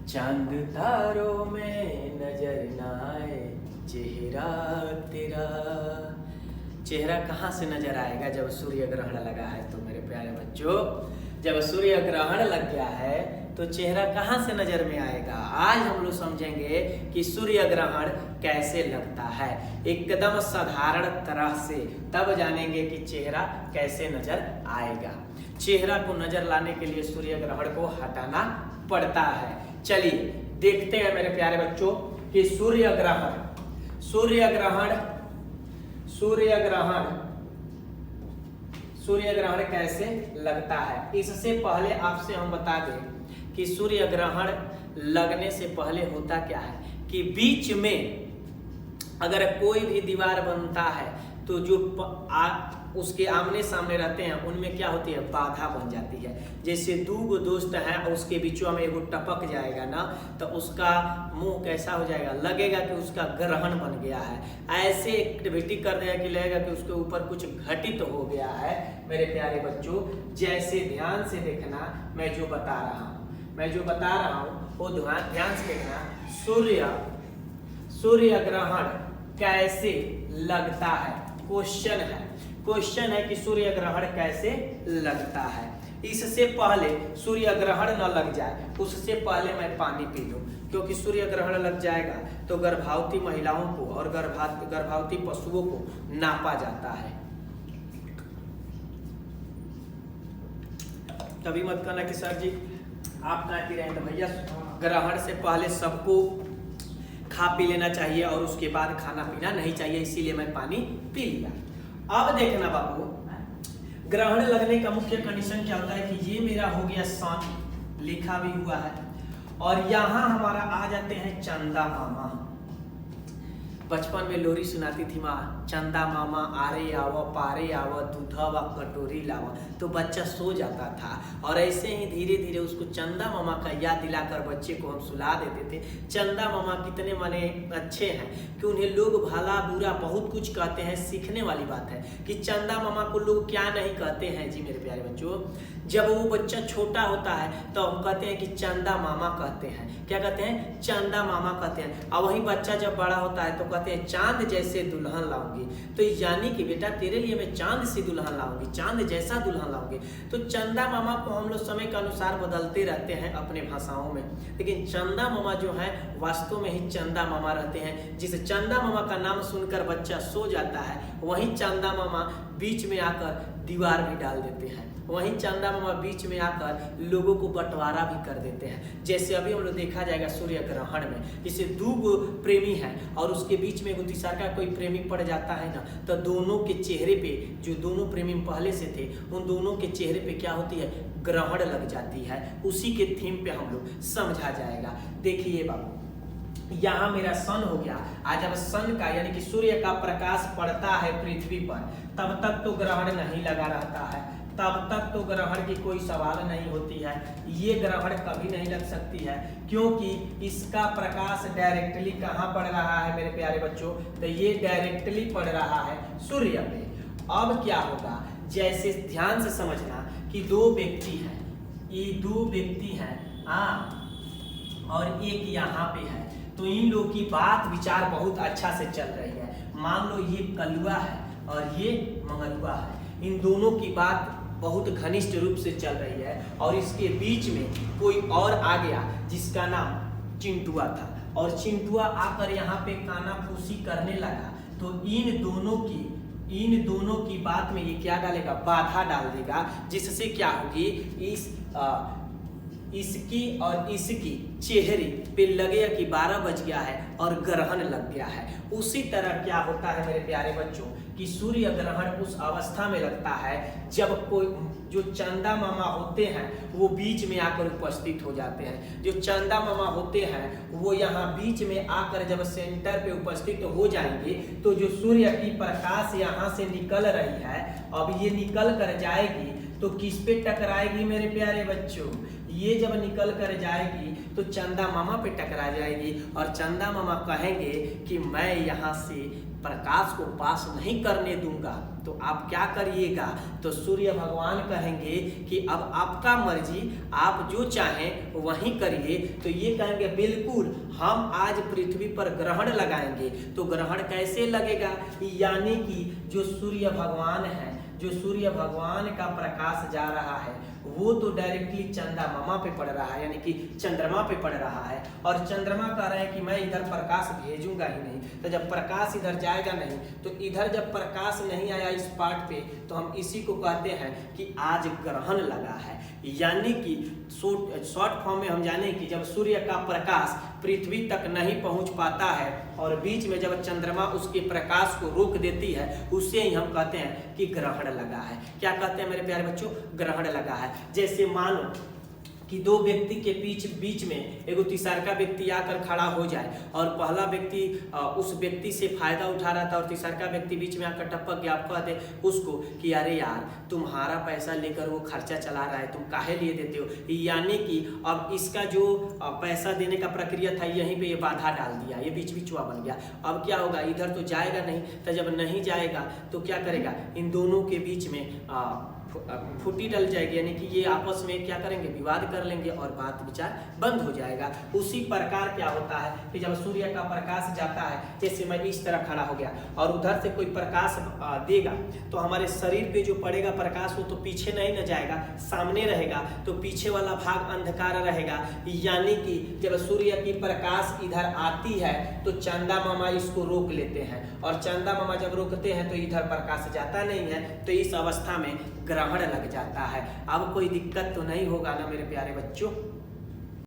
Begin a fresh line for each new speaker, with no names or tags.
चांद तारों में नजर न आए चेहरा तेरा। चेहरा कहाँ से नजर आएगा जब सूर्य ग्रहण लगा है। तो मेरे प्यारे बच्चों, जब सूर्य ग्रहण लग गया है तो चेहरा कहाँ से नजर में आएगा। आज हम लोग समझेंगे कि सूर्य ग्रहण कैसे लगता है एकदम साधारण तरह से, तब जानेंगे कि चेहरा कैसे नजर आएगा। चेहरा को नजर लाने के लिए सूर्य ग्रहण को हटाना पड़ता है। चलिए देखते हैं मेरे प्यारे बच्चों कि सूर्य ग्रहण कैसे लगता है। इससे पहले आपसे हम बता दें कि सूर्य ग्रहण लगने से पहले होता क्या है कि बीच में अगर कोई भी दीवार बनता है तो जो उसके आमने सामने रहते हैं उनमें क्या होती है, बाधा बन जाती है। जैसे दो दोस्त हैं और उसके बीचों में एगो टपक जाएगा ना, तो उसका मुंह कैसा हो जाएगा, लगेगा कि उसका ग्रहण बन गया है। ऐसे एक्टिविटी कर देगा कि लगेगा कि उसके ऊपर कुछ घटित हो गया है। मेरे प्यारे बच्चों, जैसे ध्यान से देखना, मैं जो बता रहा हूँ वो ध्यान से देखना। सूर्य ग्रहण कैसे लगता है, क्वेश्चन है कि सूर्य ग्रहण कैसे लगता है। इससे पहले सूर्य ग्रहण न लग जाए उससे पहले मैं पानी पी लूं, क्योंकि सूर्य ग्रहण लग जाएगा तो गर्भवती महिलाओं को और गर्भवती पशुओं को नापा जाता है। कभी मत कहना कि सर जी आप कहती रहे, तो भैया ग्रहण से पहले सबको खा पी लेना चाहिए और उसके बाद खाना पीना नहीं चाहिए, इसीलिए मैं पानी पी लिया। अब देखना बाबू, ग्रहण लगने का मुख्य कंडीशन क्या होता है कि ये मेरा हो गया सन, लिखा भी हुआ है, और यहाँ हमारा आ जाते हैं चंदा मामा। बचपन में लोरी सुनाती थी माँ, चंदा मामा आरे आवा पारे आवा दूधवा कटोरी लावा, तो बच्चा सो जाता था। और ऐसे ही धीरे धीरे उसको चंदा मामा का याद दिलाकर बच्चे को हम सुला देते थे। चंदा मामा कितने माने अच्छे हैं कि उन्हें लोग भला बुरा बहुत कुछ कहते हैं। सीखने वाली बात है कि चंदा मामा को लोग क्या नहीं कहते हैं। जी मेरे प्यारे बच्चों, जब वो बच्चा छोटा होता है तो हम कहते हैं कि चंदा मामा कहते हैं। क्या कहते हैं? चंदा मामा कहते हैं। और वही बच्चा जब बड़ा होता है तो कहते हैं चांद जैसे दुल्हन लाऊंगी। तो यानी कि बेटा तेरे लिए मैं चांद सी दुल्हन लाऊंगी, चांद जैसा दुल्हन लाऊंगी। तो चंदा मामा को हम लोग समय के अनुसार बदलते रहते हैं अपने भाषाओं में, लेकिन चंदा मामा जो है वास्तव में ही चंदा मामा रहते हैं। जिस चंदा मामा का नाम सुनकर बच्चा सो जाता है, वही चंदा मामा बीच में आकर दीवार भी डाल देते हैं। वहीं चंदा मामा बीच में आकर लोगों को बंटवारा भी कर देते हैं। जैसे अभी हम लोग देखा जाएगा सूर्य ग्रहण में, जैसे दो प्रेमी हैं और उसके बीच में तीसरा का कोई प्रेमी पड़ जाता है ना, तो दोनों के चेहरे पे, जो दोनों प्रेमी पहले से थे उन दोनों के चेहरे पे क्या होती है, ग्रहण लग जाती है। उसी के थीम पे हम लोग समझा जाएगा। देखिए बाबू, यहाँ मेरा सन हो गया। आज जब सन का यानी कि सूर्य का प्रकाश पड़ता है पृथ्वी पर, तब तक तो ग्रहण नहीं लगा रहता है, तब तक तो ग्रहण की कोई सवाल नहीं होती है। ये ग्रहण कभी नहीं लग सकती है, क्योंकि इसका प्रकाश डायरेक्टली कहाँ पड़ रहा है मेरे प्यारे बच्चों, तो ये डायरेक्टली पड़ रहा है सूर्य पे। अब क्या होगा, जैसे ध्यान से समझना कि दो व्यक्ति हैं, ये दो व्यक्ति हैं और एक यहाँ पे है, तो इन लोगों की बात विचार बहुत अच्छा से चल रही है। मान लो ये कलुआ है और ये मंगलुआ है, इन दोनों की बात बहुत घनिष्ठ रूप से चल रही है, और इसके बीच में कोई और आ गया जिसका नाम चिंटुआ था, और चिंटुआ आकर यहाँ पे कानाफूसी करने लगा। तो इन दोनों की बात में ये क्या डालेगा, बाधा डाल देगा, जिससे क्या होगी, इसकी और इसकी चेहरे पे लगेगा कि 12 बज गया है और ग्रहण लग गया है। उसी तरह क्या होता है मेरे प्यारे बच्चों कि सूर्य ग्रहण उस अवस्था में लगता है जब कोई जो चंदा मामा होते हैं वो बीच में आकर उपस्थित हो जाते हैं। जो चंदा मामा होते हैं वो यहाँ बीच में आकर जब सेंटर पे उपस्थित हो जाएंगे, तो जो सूर्य की प्रकाश यहाँ से निकल रही है, अब ये निकल कर जाएगी तो किस पे टकराएगी मेरे प्यारे बच्चों, ये जब निकल कर जाएगी तो चंदा मामा पे टकरा जाएगी और चंदा मामा कहेंगे कि मैं यहाँ से प्रकाश को पास नहीं करने दूंगा, तो आप क्या करिएगा? तो सूर्य भगवान कहेंगे कि अब आपका मर्जी, आप जो चाहें वही करिए। तो ये कहेंगे बिल्कुल हम आज पृथ्वी पर ग्रहण लगाएंगे। तो ग्रहण कैसे लगेगा? यानी कि जो सूर्य भगवान है, जो सूर्य भगवान का प्रकाश जा रहा है वो तो डायरेक्टली चंदा मामा पे पड़ रहा है, यानी कि चंद्रमा पे पड़ रहा है। और चंद्रमा कह रहे हैं कि मैं इधर प्रकाश भेजूंगा ही नहीं। तो जब प्रकाश इधर जाएगा नहीं, तो इधर जब प्रकाश नहीं आया इस पार्ट पे, तो हम इसी को कहते हैं कि आज ग्रहण लगा है। यानी कि शॉर्ट फॉर्म में हम जाने कि जब सूर्य का प्रकाश पृथ्वी तक नहीं पहुंच पाता है और बीच में जब चंद्रमा उसके प्रकाश को रोक देती है, उससे ही हम कहते हैं कि ग्रहण लगा है। क्या कहते हैं मेरे प्यारे बच्चों? ग्रहण लगा है। जैसे मानो कि दो व्यक्ति के बीच में एगो तीसरा व्यक्ति आकर खड़ा हो जाए और पहला व्यक्ति उस व्यक्ति से फायदा उठा रहा था और तीसरा व्यक्ति बीच में आकर टपक गया। आप कह दे उसको कि अरे यार तुम्हारा पैसा लेकर वो खर्चा चला रहा है, तुम काहे लिए देते हो? यानी कि अब इसका जो पैसा देने का प्रक्रिया था यहीं पे ये बाधा डाल दिया, ये बीच बीचवा बन गया। अब क्या होगा? इधर तो जाएगा नहीं, तो जब नहीं जाएगा तो क्या करेगा? इन दोनों के बीच में फुटी डल जाएगी, यानी कि ये आपस में क्या करेंगे? विवाद कर लेंगे और बात विचार बंद हो जाएगा। उसी प्रकार क्या होता है कि जब सूर्य का प्रकाश जाता है, जैसे मैं इस तरह खड़ा हो गया और उधर से कोई प्रकाश देगा तो हमारे शरीर पे जो पड़ेगा प्रकाश वो तो पीछे नहीं न जाएगा, सामने रहेगा, तो पीछे वाला भाग अंधकार रहेगा। यानी कि जब सूर्य की प्रकाश इधर आती है तो चंदा मामा इसको रोक लेते हैं और चंदा मामा जब रोकते हैं तो इधर प्रकाश जाता नहीं है। तो इस अवस्था में ग्रहण लग जाता है। अब कोई दिक्कत तो नहीं होगा ना मेरे प्यारे बच्चों?